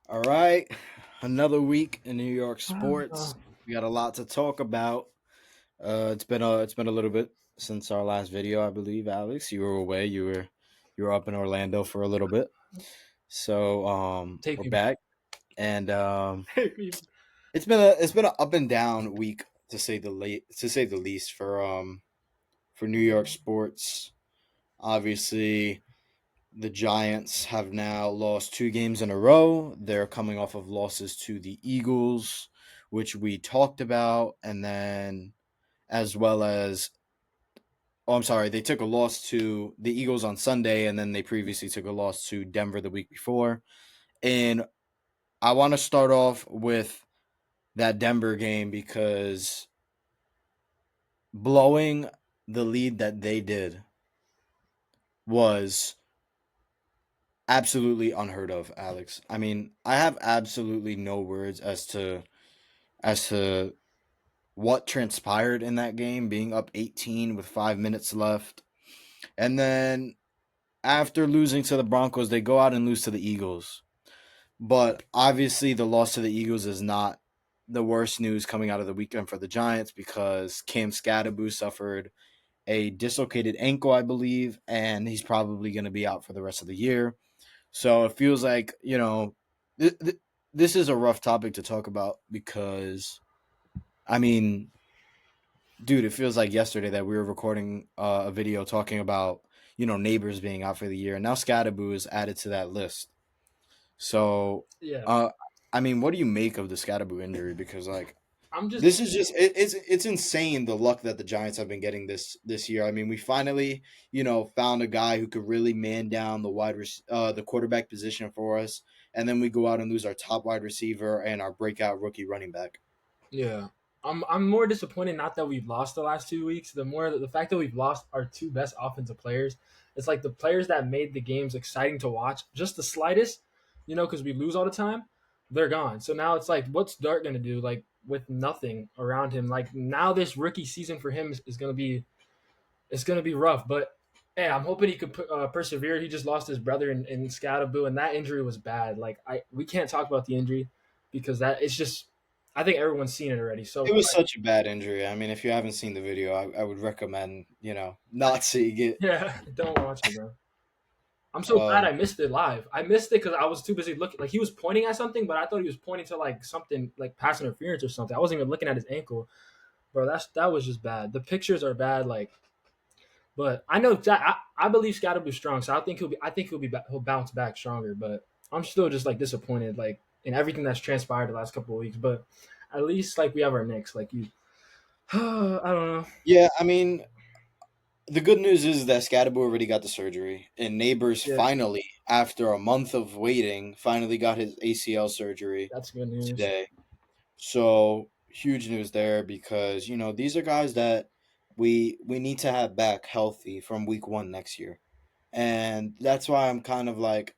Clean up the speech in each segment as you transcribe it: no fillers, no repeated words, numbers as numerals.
All right, another week in New York sports. We got a lot to talk about. It's been a little bit since our last video, I believe. Alex, you were away. You were up in Orlando for a little bit. So Take we're me back, and Take me. it's been an up and down week to say the least for New York sports. Obviously, the Giants have now lost 2 games in a row. They're coming off of losses to the Eagles, which we talked about, and then as well as I'm sorry, they took a loss to the Eagles on Sunday, and then they previously took a loss to Denver the week before. And I want to start off with that Denver game because blowing the lead that they did was absolutely unheard of, Alex. I mean, I have absolutely no words as to what transpired in that game, being up 18 with 5 minutes left. And then after losing to the Broncos, they go out and lose to the Eagles. But obviously, the loss to the Eagles is not the worst news coming out of the weekend for the Giants because Cam Skattebo suffered a dislocated ankle, I believe, and he's probably going to be out for the rest of the year. So it feels like, this is a rough topic to talk about because, I mean, dude, it feels like yesterday that we were recording a video talking about, neighbors being out for the year. And now Scatterboo is added to that list. So, Yeah, uh, I mean, what do you make of the Scatterboo injury? Because, like, I'm just this is just it's insane the luck that the Giants have been getting this year. I mean, we finally found a guy who could really man down the quarterback position for us, and then we go out and lose our top wide receiver and our breakout rookie running back. yeah. I'm more disappointed not that we've lost the last 2 weeks. The fact that we've lost our two best offensive players. It's like the players that made the games exciting to watch, just the slightest, because we lose all the time, they're gone. So now it's like, what's Dart gonna do? Like with nothing around him. Like now this rookie season for him is gonna be it's gonna be rough. But hey, I'm hoping he could persevere. He just lost his brother in Scatterboo, and that injury was bad. Like we can't talk about the injury because that it's just I think everyone's seen it already. It So was such a bad injury. I mean, if you haven't seen the video, I would recommend not seeing it. yeah, don't watch it, bro. I'm so glad Um, I missed it live. I missed it because I was too busy looking. Like he was pointing at something, but I thought he was pointing to like something like pass interference or something. I wasn't even looking at his ankle, bro. That was just bad. The pictures are bad. Like, but I know I believe Scottaboo's strong, so I think he'll bounce back stronger. But I'm still just like disappointed, like in everything that's transpired the last couple of weeks. But at least like we have our Knicks. Like you, I don't know. yeah, I mean, the good news is that Scatterbo already got the surgery, and Neighbors Yeah, finally, after a month of waiting, finally got his ACL surgery that's good news. today. So huge news there because these are guys that we need to have back healthy from week 1 next year, and that's why I'm kind of like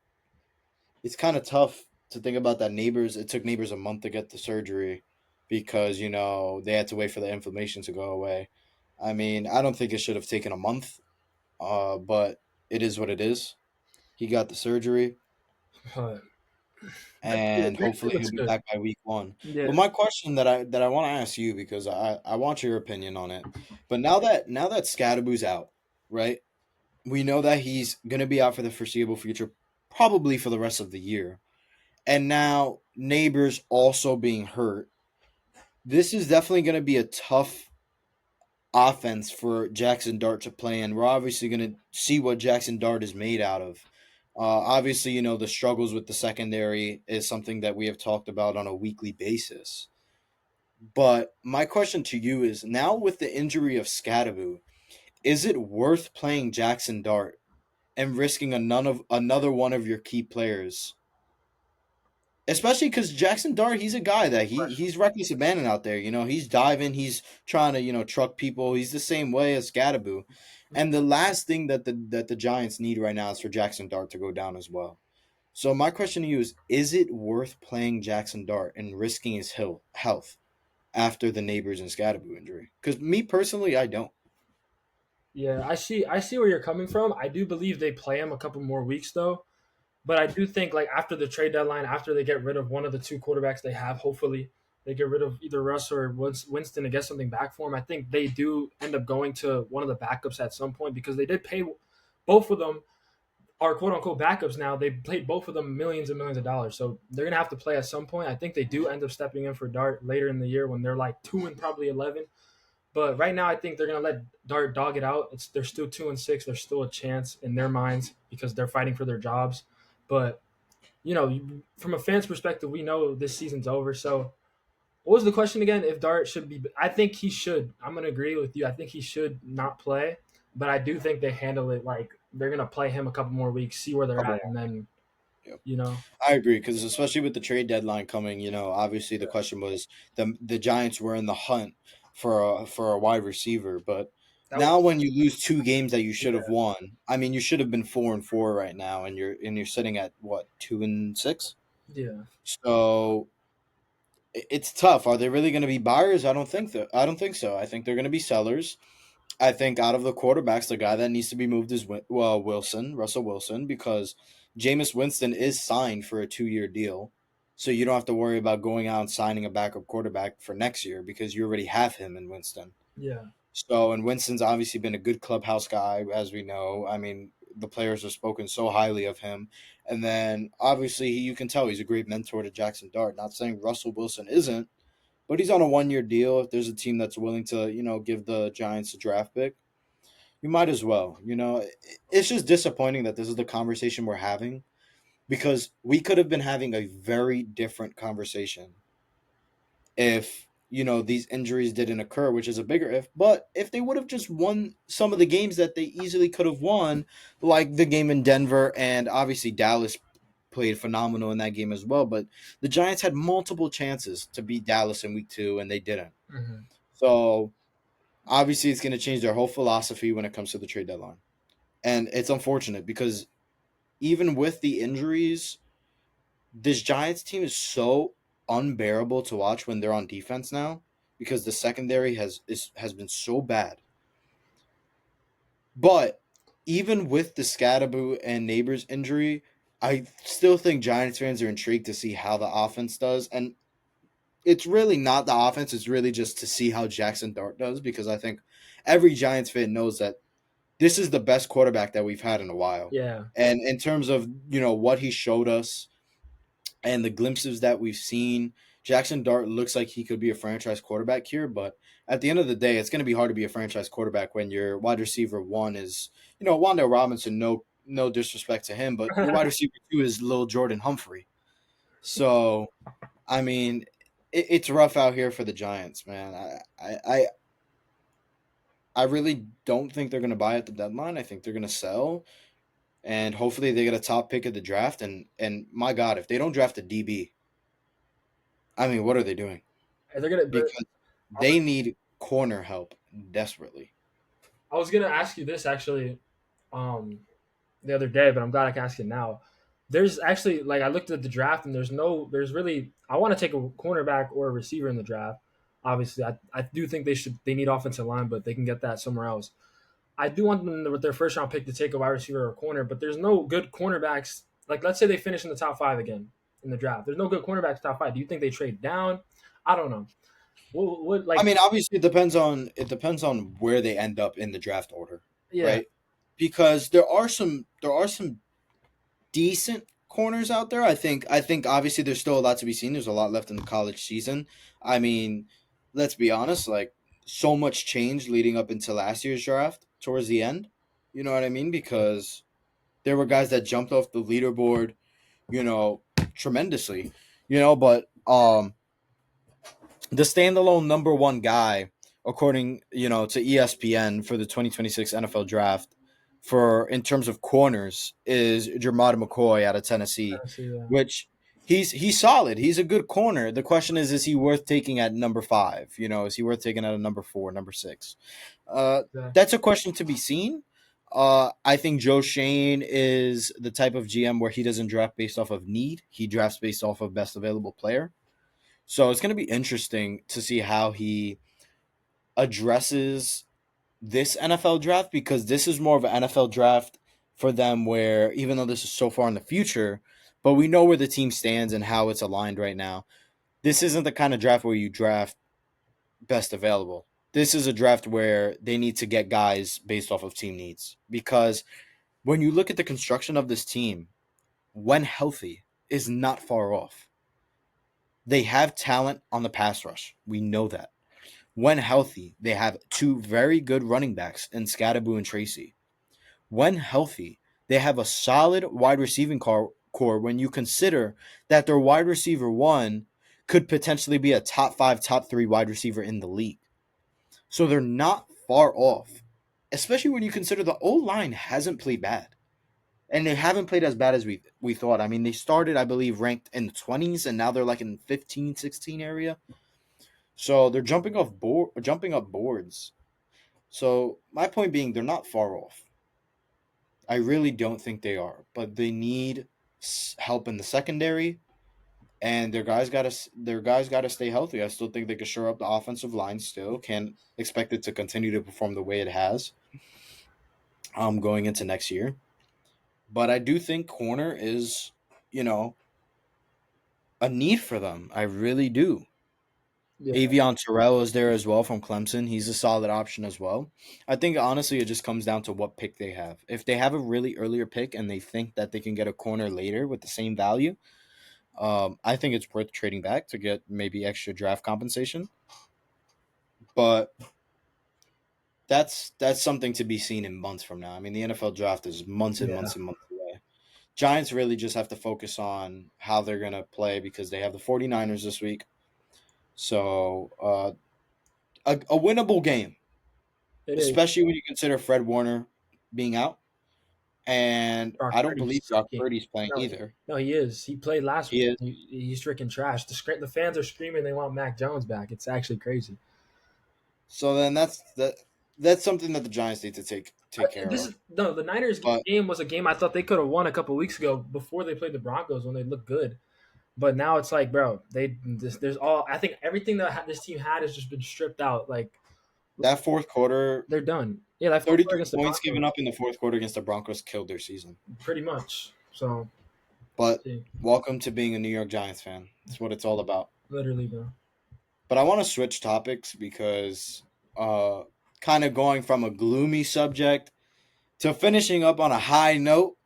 it's kind of tough to think about that. Neighbors, it took Neighbors a month to get the surgery because they had to wait for the inflammation to go away. I mean, I don't think it should have taken a month, but it is what it is. He got the surgery, But next year, and next year hopefully he'll looks be good. back by week 1. But Yeah, my question that I want to ask you because I want your opinion on it. But now that Scadaboo's out, right? We know that he's gonna be out for the foreseeable future, probably for the rest of the year. And now Neighbors also being hurt. This is definitely gonna be a tough offense for Jackson Dart to play in. We're obviously going to see what Jackson Dart is made out of. Obviously, the struggles with the secondary is something that we have talked about on a weekly basis. But my question to you is now with the injury of Scattaboo, is it worth playing Jackson Dart and risking another one of your key players, especially because Jackson Dart, he's a guy that he's reckless abandon out there. He's diving, he's trying to truck people. He's the same way as Scattaboo. And the last thing that the Giants need right now is for Jackson Dart to go down as well. So my question to you is it worth playing Jackson Dart and risking his health after the Neighbors and Scattaboo injury? Because me personally, I don't. yeah. I see where you're coming from. I do believe they play him a couple more weeks though. But I do think like after the trade deadline, after they get rid of one of the two quarterbacks they have, hopefully they get rid of either Russ or Winston to get something back for him. I think they do end up going to one of the backups at some point because they did pay both of them are quote unquote backups now. They played both of them millions and millions of dollars. So they're gonna have to play at some point. I think they do end up stepping in for Dart later in the year when they're like 2 and probably 11. But right now I think they're gonna let Dart dog it out. They're still 2 and 6. There's still a chance in their minds because they're fighting for their jobs. But from a fan's perspective, we know this season's over. So what was the question again? If Dart should be, I think he should. I'm gonna agree with you. I think he should not play, but I do think they handle it like they're gonna play him a couple more weeks, see where they're Couple at, more. and then Yep. you know I agree because especially with the trade deadline coming, obviously the yeah, question was the Giants were in the hunt for a wide receiver, but that now was when you lose two games that you should have yeah won, I mean you should have been 4-4 right now, and you're sitting at what 2-6. yeah So it's tough. Are they really going to be buyers? I don't think that. I don't think so. I think they're going to be sellers. I think out of the quarterbacks, the guy that needs to be moved is Russell Wilson, because Jameis Winston is signed for a 2-year deal, so you don't have to worry about going out and signing a backup quarterback for next year because you already have him in Winston. yeah. So, and Winston's obviously been a good clubhouse guy, as we know. I mean, the players have spoken so highly of him. And then obviously you can tell he's a great mentor to Jackson Dart. Not saying Russell Wilson isn't, but he's on a 1-year deal. If there's a team that's willing to, give the Giants a draft pick, you might as well. It's just disappointing that this is the conversation we're having because we could have been having a very different conversation if these injuries didn't occur, which is a bigger if. But if they would have just won some of the games that they easily could have won, like the game in Denver, and obviously Dallas played phenomenal in that game as well. But the Giants had multiple chances to beat Dallas in week 2, and they didn't. Mm-hmm. So obviously, it's going to change their whole philosophy when it comes to the trade deadline, and it's unfortunate because even with the injuries, this Giants team is so unbearable to watch when they're on defense now because the secondary has been so bad. But even with the Skattebo and Neighbors injury, I still think Giants fans are intrigued to see how the offense does. And it's really not the offense, it's really just to see how Jackson Dart does because I think every Giants fan knows that this is the best quarterback that we've had in a while. Yeah, And in terms of, what he showed us and the glimpses that we've seen, Jackson Dart looks like he could be a franchise quarterback here, but at the end of the day, it's going to be hard to be a franchise quarterback when your wide receiver one is, Wandale Robinson, no disrespect to him, but your wide receiver two is Lil Jordan Humphrey. So, I mean, it's rough out here for the Giants, man. I really don't think they're going to buy at the deadline. I think they're going to sell, and hopefully they get a top pick of the draft. And my God, if they don't draft a DB, I mean, what are they doing? and they're gonna. But Because they need corner help desperately. I was gonna ask you this actually, um, the other day, but I'm glad I can ask it now. There's actually like I looked at the draft and there's really I want to take a cornerback or a receiver in the draft. Obviously, I do think they need offensive line, but they can get that somewhere else. I do want them with their first round pick to take a wide receiver or a corner, but there's no good cornerbacks. Like let's say they finish in the top 5 again in the draft. There's no good cornerbacks top 5. Do you think they trade down? I don't know. What I like mean, obviously it depends on where they end up in the draft order, yeah right? Because there are some decent corners out there. I think obviously there's still a lot to be seen. There's a lot left in the college season. I mean, let's be honest, like so much change leading up into last year's draft towards the end. You know what I mean? Because there were guys that jumped off the leaderboard, you know, tremendously. But the standalone number one guy, according to ESPN for the 2026 NFL Draft, for in terms of corners, is Jermod McCoy out of Tennessee, Tennessee, yeah. which he's solid. He's a good corner. The question is he worth taking at number 5? Is he worth taking at a number 4, number 6? Yeah. That's a question to be seen. I think Joe Shane is the type of GM where he doesn't draft based off of need. He drafts based off of best available player. So it's going to be interesting to see how he addresses this NFL draft because this is more of an NFL draft for them where even though this is so far in the future, but we know where the team stands and how it's aligned right now. This isn't the kind of draft where you draft best available. This is a draft where they need to get guys based off of team needs because when you look at the construction of this team, when healthy, is not far off. They have talent on the pass rush. We know that. When healthy, they have two very good running backs in Skattebo and Tracy. When healthy, they have a solid wide receiving core when you consider that their wide receiver one could potentially be a top 5, top 3 wide receiver in the league. So they're not far off, especially when you consider the O-line hasn't played bad. And they haven't played as bad as we thought. I mean, they started, I believe, ranked in the 20s, and now they're like in 15, 16 area. So they're jumping up boards. So my point being, they're not far off. I really don't think they are, but they need help in the secondary, and their guys got to stay healthy. I still think they could shore up the offensive line. Still, can't expect it to continue to perform the way it has. Going into next year, but I do think corner is, you know, a need for them. I really do. Yeah, Avion Terrell is there as well from Clemson. He's a solid option as well. I think honestly it just comes down to what pick they have. If they have a really earlier pick and they think that they can get a corner later with the same value, I think it's worth trading back to get maybe extra draft compensation. But that's something to be seen in months from now. I mean, the NFL draft is months and yeah, months and months away. Giants really just have to focus on how they're going to play because they have the 49ers this week. So, a winnable game, it is. especially when you consider Fred Warner being out. And Brock I don't Purdy's believe Brock sucking. Purdy's playing No, either. no, he is. He played last He week. is. He's freaking trash. The fans are screaming they want Mac Jones back. It's actually crazy. So then that's something that the Giants need to take care This of. is no the Niners But game was a game I thought they could have won a couple weeks ago before they played the Broncos when they looked good. But now it's like, bro, there's all I think everything that this team had has just been stripped out. Like that fourth quarter, they're done. Yeah, that fourth quarter 32 against the points given Broncos, up in the fourth quarter against the Broncos killed their season. pretty much. So, But see, welcome to being a New York Giants fan. That's what it's all about. literally, bro. But I want to switch topics because kind of going from a gloomy subject to finishing up on a high note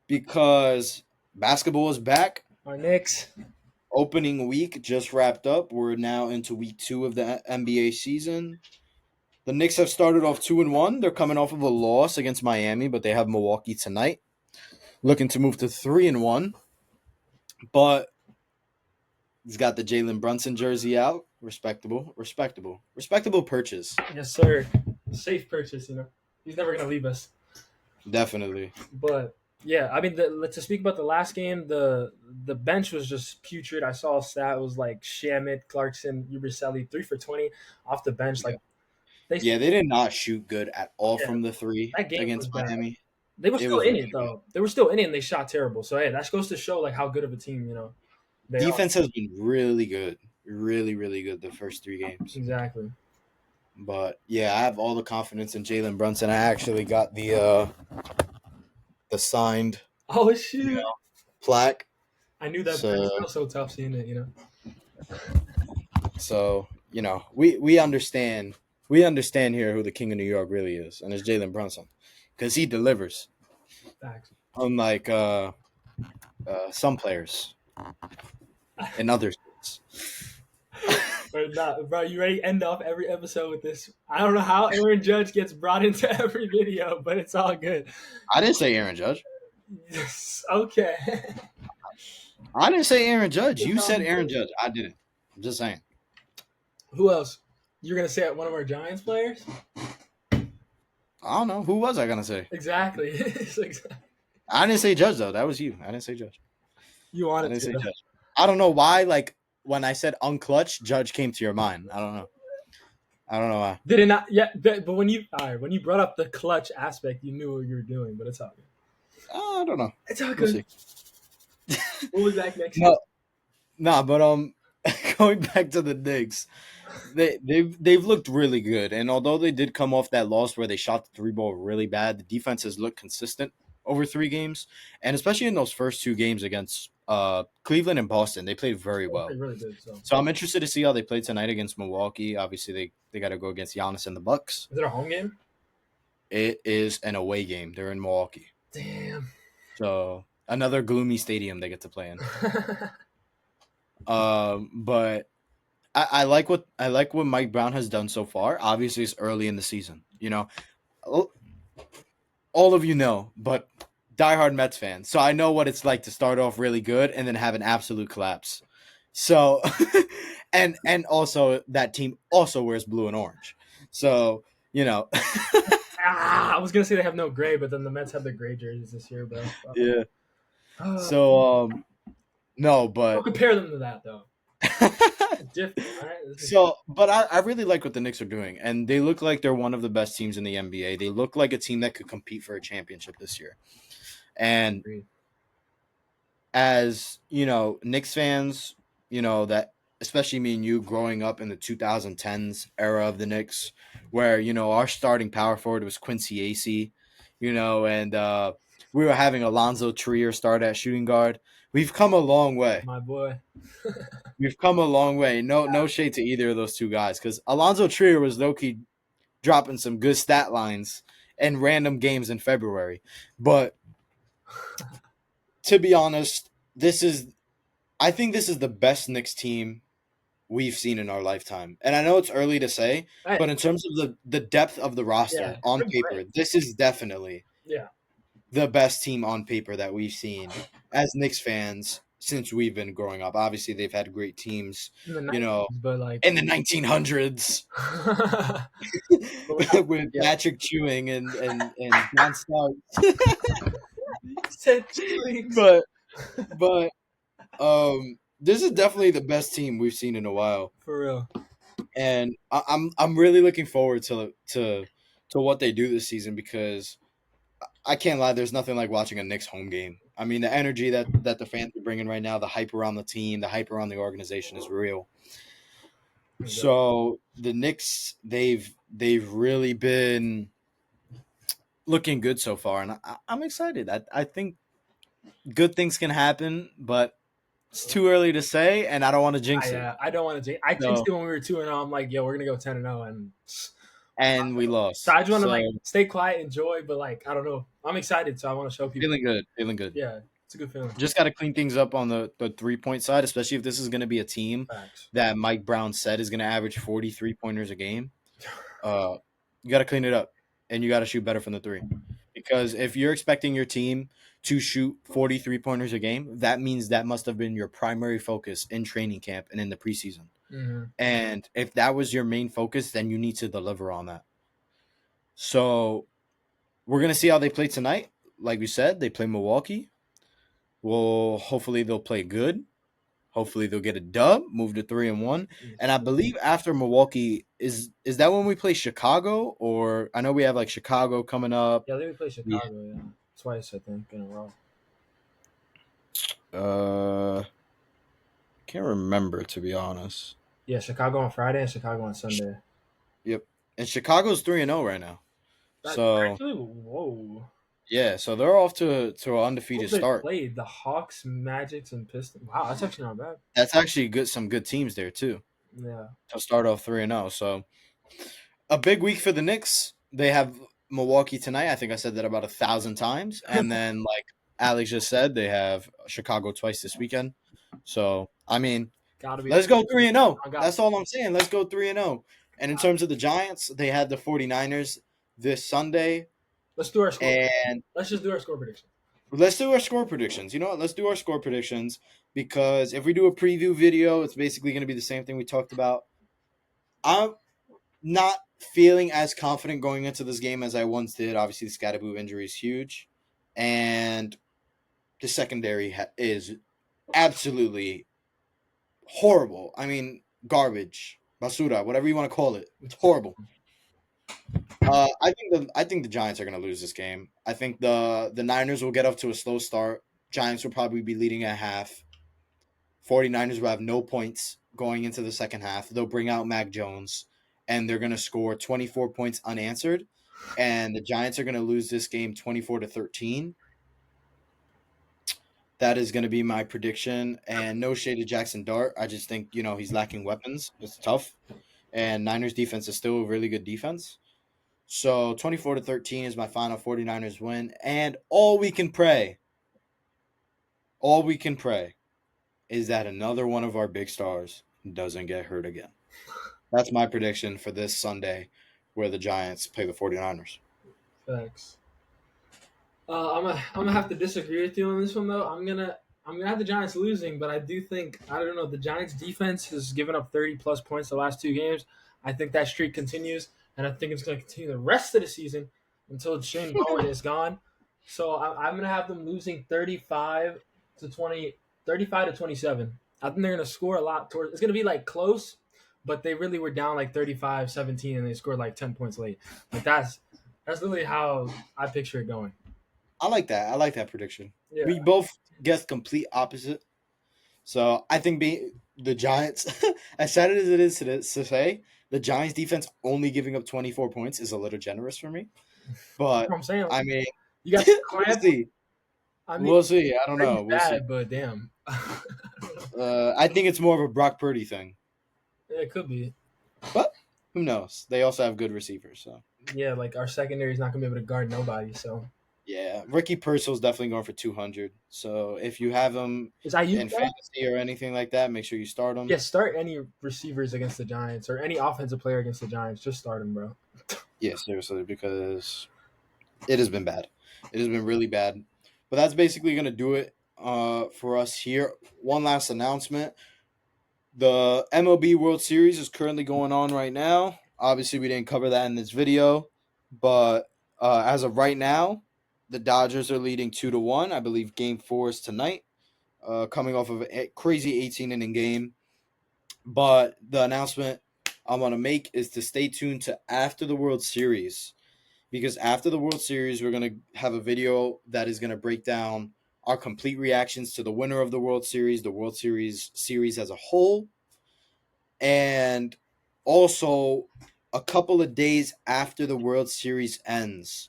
because basketball is back. Our Knicks. Opening week just wrapped up. We're now into week 2 of the NBA season. The Knicks have started off 2-1. They're coming off of a loss against Miami, but they have Milwaukee tonight. Looking to move to 3-1. But he's got the Jalen Brunson jersey out. Respectable purchase. Yes, sir. Safe purchase. He's never gonna leave us. Definitely. But yeah, I mean, to speak about the last game, the bench was just putrid. I saw a stat, it was like Shamit, Clarkson, Uberselli, 3 for 20 off the bench. Like They did not shoot good at all yeah, from the three that game was against bad. Miami. They were It still was in really it good. though. They were still in it, and they shot terrible. So hey, that goes to show like how good of a team they are. Defense has been really good. Really, really good the first 3 games. Exactly. But yeah, I have all the confidence in Jalen Brunson. I actually got the signed Oh shoot! plaque. I knew that. So It's still so tough seeing it. we understand here who the king of New York really is, and it's Jalen Brunson, because he delivers. Facts. Unlike some players in other states. But not, bro. You ready? To end off every episode with this. I don't know how Aaron Judge gets brought into every video, but it's all good. I didn't say Aaron Judge. Yes, okay. I didn't say Aaron Judge. You said Aaron Judge. I didn't. I'm just saying. Who else? You're gonna say one of our Giants players? I don't know. Who was I gonna say? Exactly. I didn't say Judge though. That was you. I didn't say Judge. You I wanted didn't say to. Judge. I don't know why. Like when I said unclutch, Judge came to your mind. I don't know. I don't know why. Did it not? Yeah, but when you brought up the clutch aspect, you knew what you were doing. But it's all good. I don't know. It's all We'll good. see. We'll be back next year. No, but going back to the Knicks, they've looked really good, and although they did come off that loss where they shot the three ball really bad, the defense has looked consistent over 3 games, and especially in those first 2 games against Cleveland and Boston, they played very They well. played really good. So So I'm interested to see how they play tonight against Milwaukee. Obviously, they got to go against Giannis and the Bucks. is it a home game? It is an away game. They're in Milwaukee, Damn. so another gloomy stadium they get to play in. But I like what Mike Brown has done so far. Obviously, it's early in the season. All of you know, but diehard Mets fan. So I know what it's like to start off really good and then have an absolute collapse. So, and also that team also wears blue and orange. So I was gonna say they have no gray, but then the Mets have the gray jerseys this year, bro. yeah. Uh, So no, don't but compare them to that though. It's different, all right? so, but I really like what the Knicks are doing, and they look like they're one of the best teams in the NBA. They look like a team that could compete for a championship this year. And as Knicks fans, that especially me and you growing up in the 2010s era of the Knicks, where our starting power forward was Quincy AC, and we were having Alonzo Trier start at shooting guard. We've come a long way. My boy. We've come a long way. No shade to either of those two guys, because Alonzo Trier was low-key dropping some good stat lines in random games in February. But to be honest, I think this is the best Knicks team we've seen in our lifetime. And I know it's early to say, Hey, but in terms of the depth of the roster on paper, this is definitely the best team on paper that we've seen as Knicks fans since we've been growing up. Obviously, they've had great teams, in the 90s, but like in the 1900s with Patrick Ewing and John Starks. but this is definitely the best team we've seen in a while, for real. and I'm really looking forward to what they do this season, because I can't lie, there's nothing like watching a Knicks home game. I mean, the energy that the fans are bringing right now, the hype around the team, the hype around the organization is real. So the Knicks, they've really been looking good so far, and I'm excited. I think good things can happen, but it's too early to say, and I don't want to jinx it. I don't want to jinx. I jinxed it when we were 2-0. I'm like, yo, we're gonna go 10-0, and we lost. So I just want to stay quiet, enjoy, but I don't know. I'm excited, so I want to show people. Feeling good. Yeah, it's a good feeling. Just got to clean things up on the 3-point side, especially if this is going to be a team that Mike Brown said is going to average 43 pointers a game. You got to clean it up, and you got to shoot better from the three. Because if you're expecting your team to shoot 43 pointers a game, that means that must have been your primary focus in training camp and in the preseason. Mm-hmm. And if that was your main focus, then you need to deliver on that. So we're going to see how they play tonight. Like we said, they play Milwaukee. Well, hopefully they'll play good. Hopefully they'll get a dub, move to 3-1. And I believe after Milwaukee, is that when we play Chicago? Or I know we have Chicago coming up. Yeah, they play Chicago, yeah. Twice, I think, in a row. Can't remember, to be honest. Yeah, Chicago on Friday and Chicago on Sunday. Yep. And Chicago's 3-0 right now. Actually, whoa. Yeah, so they're off to an undefeated start. Played the Hawks, Magics, and Pistons. Wow, that's actually not bad. That's actually some good teams there too. Yeah. To start off 3-0. So a big week for the Knicks. They have Milwaukee tonight. I think I said that about 1,000 times. And then, like Alex just said, they have Chicago twice this weekend. So, I mean, let's go 3-0. That's all I'm saying. Let's go 3-0. And in terms of the Giants, they had the 49ers this Sunday. Let's do our score. And let's just do our score predictions. Let's do our score predictions. You know what? Let's do our score predictions, because if we do a preview video, it's basically going to be the same thing we talked about. I'm not feeling as confident going into this game as I once did. Obviously, the Skattebo injury is huge, and the secondary is absolutely horrible. I mean, garbage, basura, whatever you want to call it. It's horrible. I think the Giants are going to lose this game. I think the Niners will get off to a slow start. Giants will probably be leading at half. 49ers will have no points. going into the second half. They'll bring out Mac Jones, and they're going to score 24 points unanswered, and the Giants are going to lose this game 24-13. That is going to be my prediction. And no shade to Jackson Dart. I just think, he's lacking weapons. It's tough. And Niners defense is still a really good defense. So 24-13 is my final 49ers win. And all we can pray is that another one of our big stars doesn't get hurt again. That's my prediction for this Sunday where the Giants play the 49ers. Facts. I'm gonna have to disagree with you on this one though. I'm gonna have the Giants losing, but I do think I don't know the Giants defense has given up 30 plus points the last 2 games. I think that streak continues, and I think it's gonna continue the rest of the season until Shane Bowen is gone. So I'm gonna have them losing 35-27. I think they're gonna score a lot towards. It's gonna be like close, but they really were down like 35-17, and they scored like 10 points late. Like that's literally how I picture it going. I like that. I like that prediction. Yeah. We both guessed complete opposite. So I think the Giants, as sad as it is to say, the Giants defense only giving up 24 points is a little generous for me. But I'm saying, I mean, you got we'll see. I mean, We'll see. I don't know. We'll see. bad, but damn, I think it's more of a Brock Purdy thing, it could be. but who knows? They also have good receivers. So Yeah, like our secondary is not gonna be able to guard nobody. So yeah, Ricky Purcell's definitely going for 200. So if you have him is Ayuk in back? fantasy or anything like that, make sure you start him. Yeah, start any receivers against the Giants or any offensive player against the Giants. Just start them, bro. Yeah, seriously, because it has been bad. It has been really bad. But that's basically going to do it for us here. One last announcement. The MLB World Series is currently going on right now. Obviously, we didn't cover that in this video. But as of right now, the Dodgers are leading 2-1. I believe Game 4 is tonight, coming off of a crazy 18-inning game. But the announcement I'm going to make is to stay tuned to after the World Series. Because after the World Series, we're going to have a video that is going to break down our complete reactions to the winner of the World Series series as a whole, and also a couple of days after the World Series ends,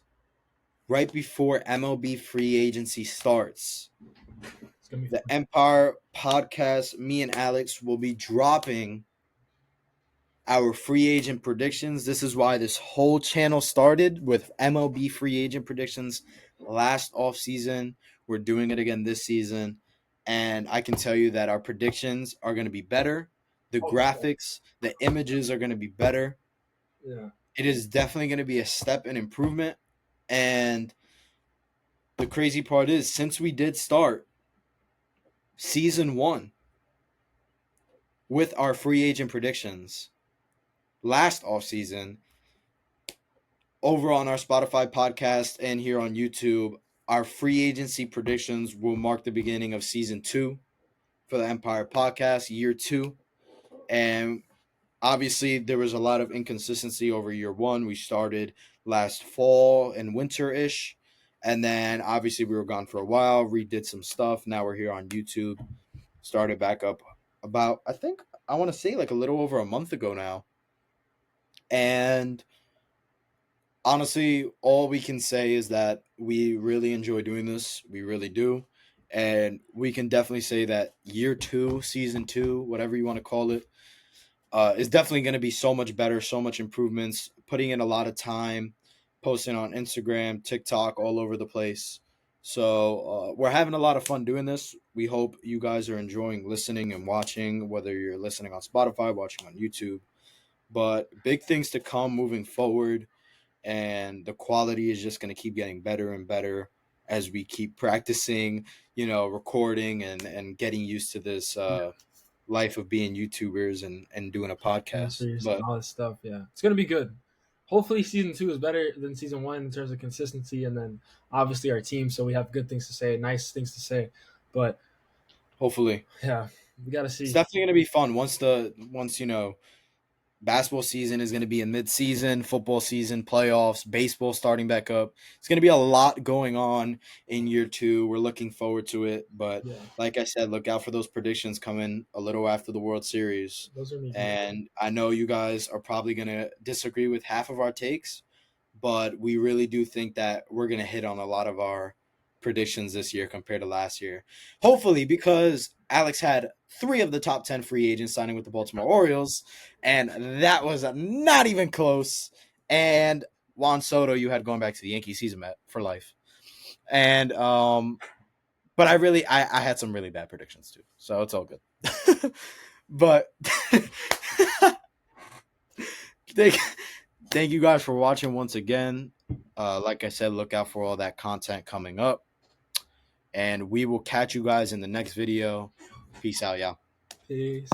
right before MLB free agency starts. It's gonna be The fun. Empire podcast, me and Alex will be dropping our free agent predictions. This is why this whole channel started, with MLB free agent predictions last offseason. We're doing it again this season. And I can tell you that our predictions are going to be better. The graphics, the images are going to be better. Yeah. It is definitely going to be a step in improvement. And the crazy part is, since we did start season 1 with our free agent predictions last offseason, over on our Spotify podcast and here on YouTube, our free agency predictions will mark the beginning of season 2 for the Empire podcast, year 2. And obviously, there was a lot of inconsistency over year 1. We started last fall and winter-ish. And then, obviously, we were gone for a while, redid some stuff. Now we're here on YouTube. Started back up about, I want to say like a little over a month ago now. And honestly, all we can say is that we really enjoy doing this. We really do. And we can definitely say that year 2, season 2, whatever you want to call it, is definitely going to be so much better, so much improvements, putting in a lot of time, posting on Instagram, TikTok, all over the place. So we're having a lot of fun doing this. We hope you guys are enjoying listening and watching, whether you're listening on Spotify, watching on YouTube. But big things to come moving forward. And the quality is just going to keep getting better and better as we keep practicing, recording and getting used to this life of being YouTubers and doing a podcast. But all this stuff. Yeah, it's gonna be good. Hopefully, season 2 is better than season 1 in terms of consistency, and then obviously our team. So we have good things to say, nice things to say. But hopefully, yeah, we gotta see. it's definitely going to be fun once Basketball season is going to be in mid-season, football season, playoffs, baseball starting back up. It's going to be a lot going on in year 2. We're looking forward to it, but Yeah, like I said, look out for those predictions coming a little after the World Series. those are meaty. And I know you guys are probably going to disagree with half of our takes, but we really do think that we're going to hit on a lot of our predictions this year compared to last year. Hopefully, because Alex had 3 of the top 10 free agents signing with the Baltimore Orioles, and that was not even close. And Juan Soto, you had going back to the Yankees, he's a Met for life. And but I had some really bad predictions too, so it's all good. But thank thank you guys for watching once again. Like I said, look out for all that content coming up. And we will catch you guys in the next video. Peace out, y'all. Peace.